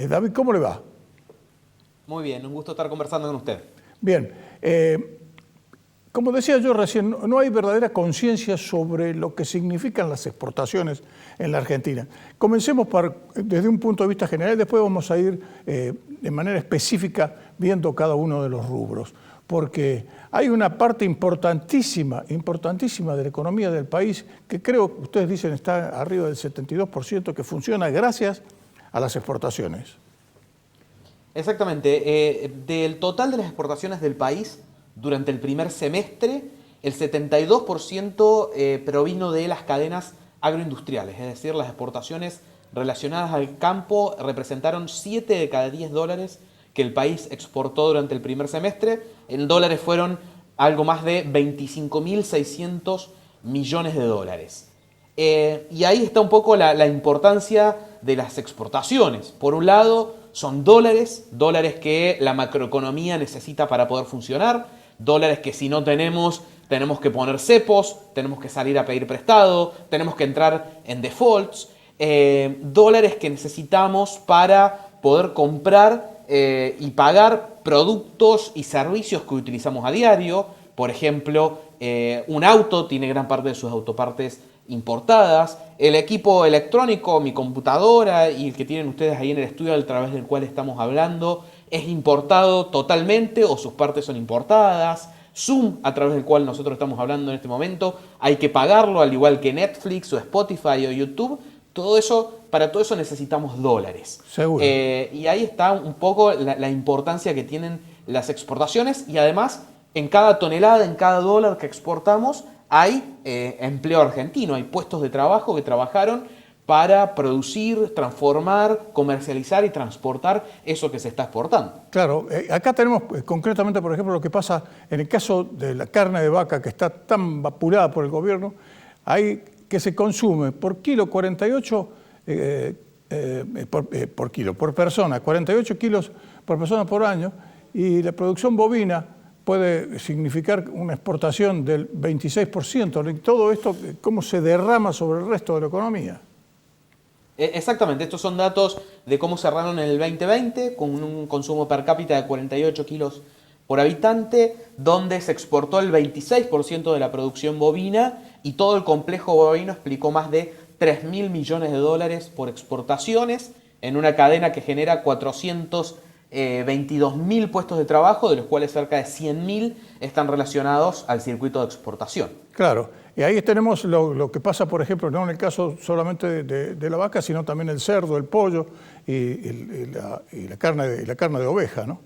David, ¿cómo le va? Muy bien, un gusto estar conversando con usted. Bien, como decía yo recién, no hay verdadera conciencia sobre lo que significan las exportaciones en la Argentina. Comencemos desde un punto de vista general y después vamos a ir de manera específica viendo cada uno de los rubros, porque hay una parte importantísima de la economía del país que creo que ustedes dicen está arriba del 72% que funciona gracias a las exportaciones. Exactamente, del total de las exportaciones del país durante el primer semestre, el 72% provino de las cadenas agroindustriales, es decir, las exportaciones relacionadas al campo representaron 7 de cada 10 dólares que el país exportó durante el primer semestre. En dólares fueron algo más de 25.600 millones de dólares. Y ahí está un poco la importancia de las exportaciones. Por un lado, son dólares que la macroeconomía necesita para poder funcionar, dólares que si no tenemos que poner cepos, tenemos que salir a pedir prestado, tenemos que entrar en defaults, dólares que necesitamos para poder comprar y pagar productos y servicios que utilizamos a diario. Por ejemplo, un auto tiene gran parte de sus autopartes importadas, el equipo electrónico, mi computadora y el que tienen ustedes ahí en el estudio a través del cual estamos hablando, es importado totalmente o sus partes son importadas. Zoom, a través del cual nosotros estamos hablando en este momento, hay que pagarlo, al igual que Netflix o Spotify o YouTube. Para todo eso necesitamos dólares. Seguro. Y ahí está un poco la importancia que tienen las exportaciones y además en cada tonelada, en cada dólar que exportamos, hay empleo argentino, hay puestos de trabajo que trabajaron para producir, transformar, comercializar y transportar eso que se está exportando. Claro, acá tenemos concretamente, por ejemplo, lo que pasa en el caso de la carne de vaca que está tan vapuleada por el gobierno, hay que se consume por kilo 48 por persona, 48 kilos por persona por año, y la producción bovina puede significar una exportación del 26%. Y todo esto, ¿cómo se derrama sobre el resto de la economía? Exactamente, estos son datos de cómo cerraron en el 2020, con un consumo per cápita de 48 kilos por habitante, donde se exportó el 26% de la producción bovina y todo el complejo bovino explicó más de 3.000 millones de dólares por exportaciones en una cadena que genera 422.000 puestos de trabajo, de los cuales cerca de 100.000 están relacionados al circuito de exportación. Claro, y ahí tenemos lo que pasa, por ejemplo, no en el caso solamente de la vaca, sino también el cerdo, el pollo y la carne de oveja, ¿no?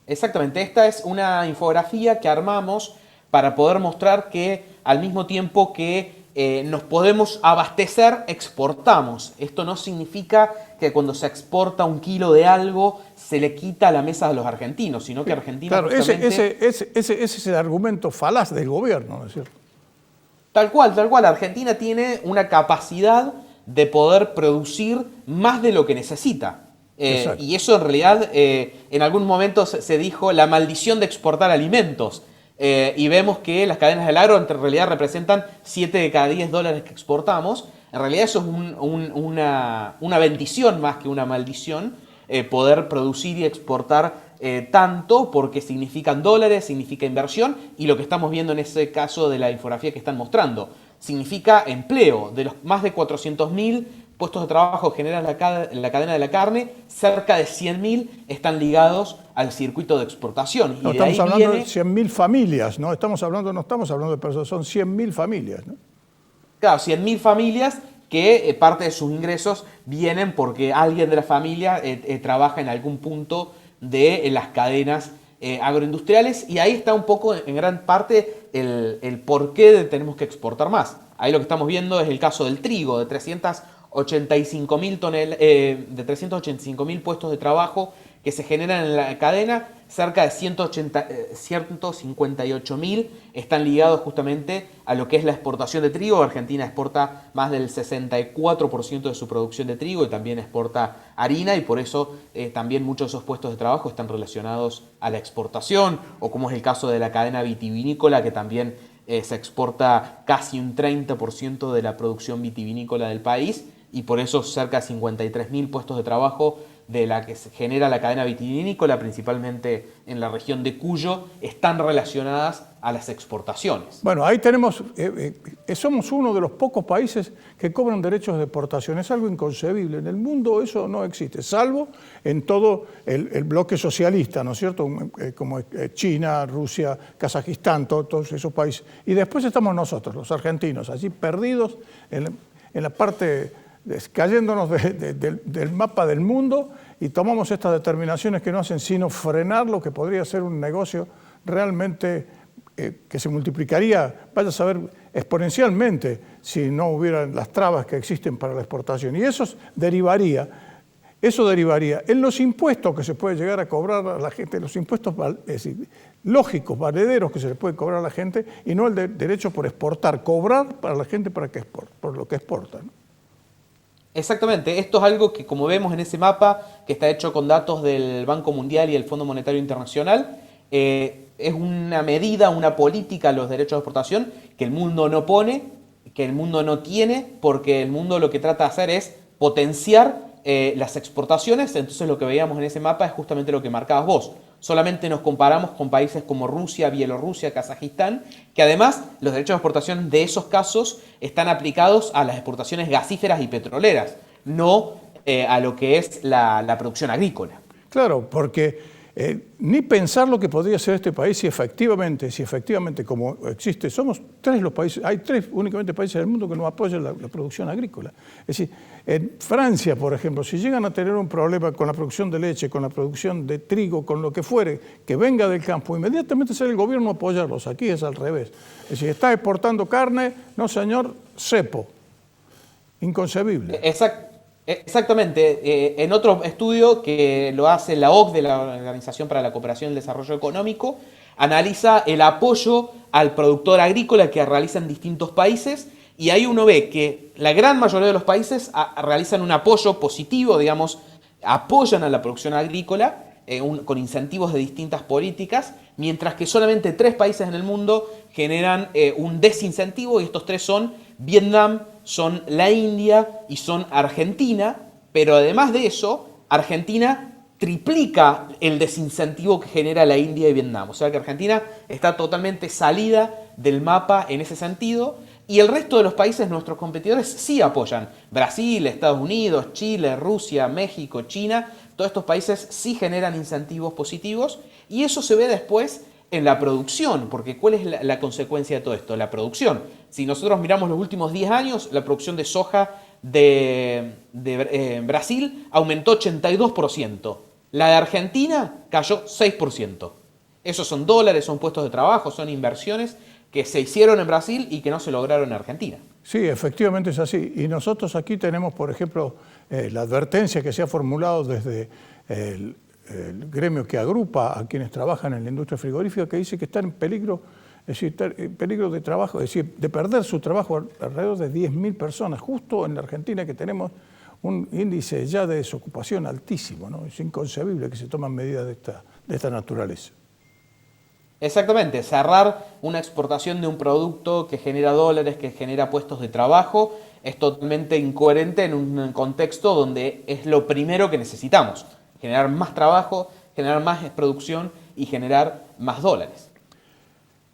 Exactamente, esta es una infografía que armamos para poder mostrar que al mismo tiempo que nos podemos abastecer, exportamos. Esto no significa que cuando se exporta un kilo de algo se le quita a la mesa de los argentinos, sino que Argentina claro, justamente... ese es el argumento falaz del gobierno, ¿no es cierto? Tal cual. Argentina tiene una capacidad de poder producir más de lo que necesita. Y eso en realidad en algún momento se dijo la maldición de exportar alimentos. Y vemos que las cadenas del agro en realidad representan 7 de cada 10 dólares que exportamos. En realidad eso es una bendición más que una maldición, poder producir y exportar tanto, porque significan dólares, significa inversión, y lo que estamos viendo en ese caso de la infografía que están mostrando, significa empleo. De los más de 400.000 puestos de trabajo que generan la cadena de la carne, cerca de 100.000 están ligados al circuito de exportación. No, estamos hablando de 100.000 familias, ¿no? No estamos hablando de personas, son 100.000 familias, ¿no? Claro, 100.000 familias que parte de sus ingresos vienen porque alguien de la familia trabaja en algún punto de las cadenas agroindustriales, y ahí está un poco en gran parte el por qué tenemos que exportar más. Ahí lo que estamos viendo es el caso del trigo, de 385.000 puestos de trabajo que se generan en la cadena, cerca de 158.000 están ligados justamente a lo que es la exportación de trigo. Argentina exporta más del 64% de su producción de trigo y también exporta harina, y por eso también muchos de esos puestos de trabajo están relacionados a la exportación, o como es el caso de la cadena vitivinícola, que también se exporta casi un 30% de la producción vitivinícola del país, y por eso cerca de 53.000 puestos de trabajo de la que se genera la cadena vitivinícola, principalmente en la región de Cuyo, están relacionadas a las exportaciones. Bueno, ahí tenemos, somos uno de los pocos países que cobran derechos de exportación. Es algo inconcebible. En el mundo eso no existe, salvo en todo el bloque socialista, ¿no es cierto? Como China, Rusia, Kazajistán, todos esos países. Y después estamos nosotros, los argentinos, allí perdidos en la parte, cayéndonos del mapa del mundo, y tomamos estas determinaciones que no hacen sino frenar lo que podría ser un negocio realmente que se multiplicaría, vaya a saber, exponencialmente si no hubieran las trabas que existen para la exportación. Y eso derivaría en los impuestos que se puede llegar a cobrar a la gente, los impuestos lógicos, valederos que se le puede cobrar a la gente, y no el derecho por exportar, cobrar para la gente por lo que exporta, ¿no? Exactamente, esto es algo que, como vemos en ese mapa, que está hecho con datos del Banco Mundial y el Fondo Monetario Internacional, es una medida, una política, los derechos de exportación, que el mundo no pone, que el mundo no tiene, porque el mundo lo que trata de hacer es potenciar las exportaciones. Entonces lo que veíamos en ese mapa es justamente lo que marcabas vos. Solamente nos comparamos con países como Rusia, Bielorrusia, Kazajistán, que además los derechos de exportación de esos casos están aplicados a las exportaciones gasíferas y petroleras, no a lo que es la producción agrícola. Claro, porque ni pensar lo que podría ser este país si efectivamente como existe, somos tres los países, hay tres únicamente países del mundo que no apoyan la producción agrícola. Es decir, en Francia, por ejemplo, si llegan a tener un problema con la producción de leche, con la producción de trigo, con lo que fuere, que venga del campo, inmediatamente sale el gobierno a apoyarlos. Aquí es al revés. Es decir, está exportando carne, no señor, cepo. Inconcebible. Exactamente. En otro estudio que lo hace la OCDE, la Organización para la Cooperación y el Desarrollo Económico, analiza el apoyo al productor agrícola que realizan distintos países, y ahí uno ve que la gran mayoría de los países realizan un apoyo positivo, digamos, apoyan a la producción agrícola con incentivos de distintas políticas, mientras que solamente 3 países en el mundo generan un desincentivo, y estos 3 son Vietnam, son la India y son Argentina. Pero además de eso, Argentina triplica el desincentivo que genera la India y Vietnam. O sea que Argentina está totalmente salida del mapa en ese sentido, y el resto de los países, nuestros competidores, sí apoyan. Brasil, Estados Unidos, Chile, Rusia, México, China, todos estos países sí generan incentivos positivos, y eso se ve después en la producción, porque ¿cuál es la consecuencia de todo esto? La producción. Si nosotros miramos los últimos 10 años, la producción de soja de Brasil aumentó 82%. La de Argentina cayó 6%. Esos son dólares, son puestos de trabajo, son inversiones que se hicieron en Brasil y que no se lograron en Argentina. Sí, efectivamente es así. Y nosotros aquí tenemos, por ejemplo, la advertencia que se ha formulado desde el gremio que agrupa a quienes trabajan en la industria frigorífica, que dice que están en peligro, es decir, en peligro de trabajo, es decir, de perder su trabajo alrededor de 10.000 personas, justo en la Argentina, que tenemos un índice ya de desocupación altísimo, ¿no? Es inconcebible que se tomen medidas de esta naturaleza. Exactamente, cerrar una exportación de un producto que genera dólares, que genera puestos de trabajo, es totalmente incoherente en un contexto donde es lo primero que necesitamos: generar más trabajo, generar más producción y generar más dólares.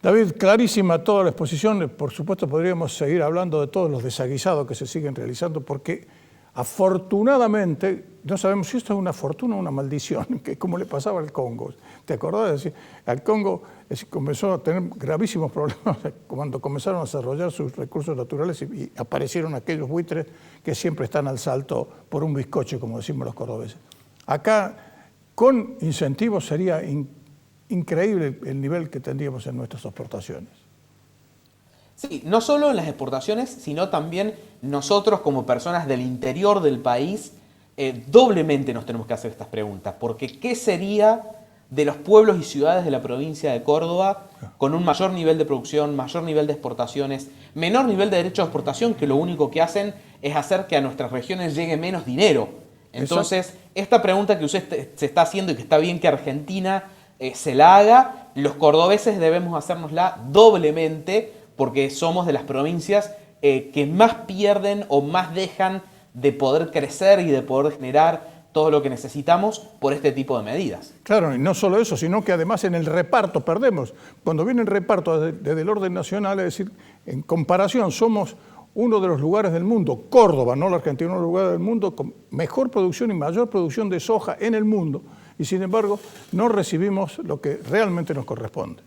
David, clarísima toda la exposición. Por supuesto podríamos seguir hablando de todos los desaguisados que se siguen realizando, porque afortunadamente, no sabemos si esto es una fortuna o una maldición, que es como le pasaba al Congo. ¿Te acordás? Al Congo comenzó a tener gravísimos problemas cuando comenzaron a desarrollar sus recursos naturales, y aparecieron aquellos buitres que siempre están al salto por un bizcocho, como decimos los cordobeses. Acá, con incentivos, sería increíble el nivel que tendríamos en nuestras exportaciones. Sí, no solo en las exportaciones, sino también nosotros como personas del interior del país, doblemente nos tenemos que hacer estas preguntas, porque ¿qué sería de los pueblos y ciudades de la provincia de Córdoba con un mayor nivel de producción, mayor nivel de exportaciones, menor nivel de derechos de exportación, que lo único que hacen es hacer que a nuestras regiones llegue menos dinero? Entonces, esta pregunta que usted se está haciendo, y que está bien que Argentina se la haga, los cordobeses debemos hacérnosla doblemente, porque somos de las provincias que más pierden o más dejan de poder crecer y de poder generar todo lo que necesitamos por este tipo de medidas. Claro, y no solo eso, sino que además en el reparto perdemos. Cuando viene el reparto desde el orden nacional, es decir, en comparación somos uno de los lugares del mundo, Córdoba, no la Argentina, uno de los lugares del mundo con mejor producción y mayor producción de soja en el mundo, y sin embargo no recibimos lo que realmente nos corresponde.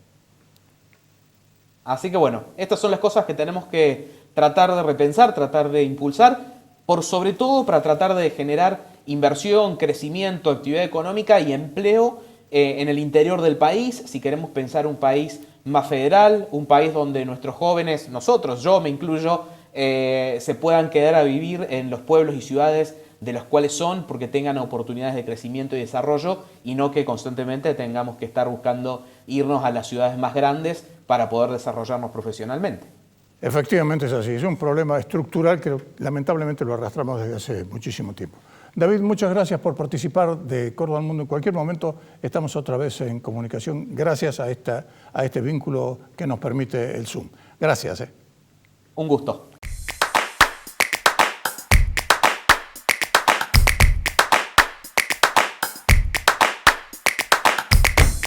Así que bueno, estas son las cosas que tenemos que tratar de repensar, tratar de impulsar, por sobre todo para tratar de generar inversión, crecimiento, actividad económica y empleo en el interior del país, si queremos pensar un país más federal, un país donde nuestros jóvenes, nosotros, yo me incluyo, se puedan quedar a vivir en los pueblos y ciudades de los cuales son, porque tengan oportunidades de crecimiento y desarrollo, y no que constantemente tengamos que estar buscando irnos a las ciudades más grandes para poder desarrollarnos profesionalmente. Efectivamente es así, es un problema estructural que lamentablemente lo arrastramos desde hace muchísimo tiempo. David, muchas gracias por participar de Córdoba al Mundo. En cualquier momento estamos otra vez en comunicación gracias a este vínculo que nos permite el Zoom. Gracias. Un gusto.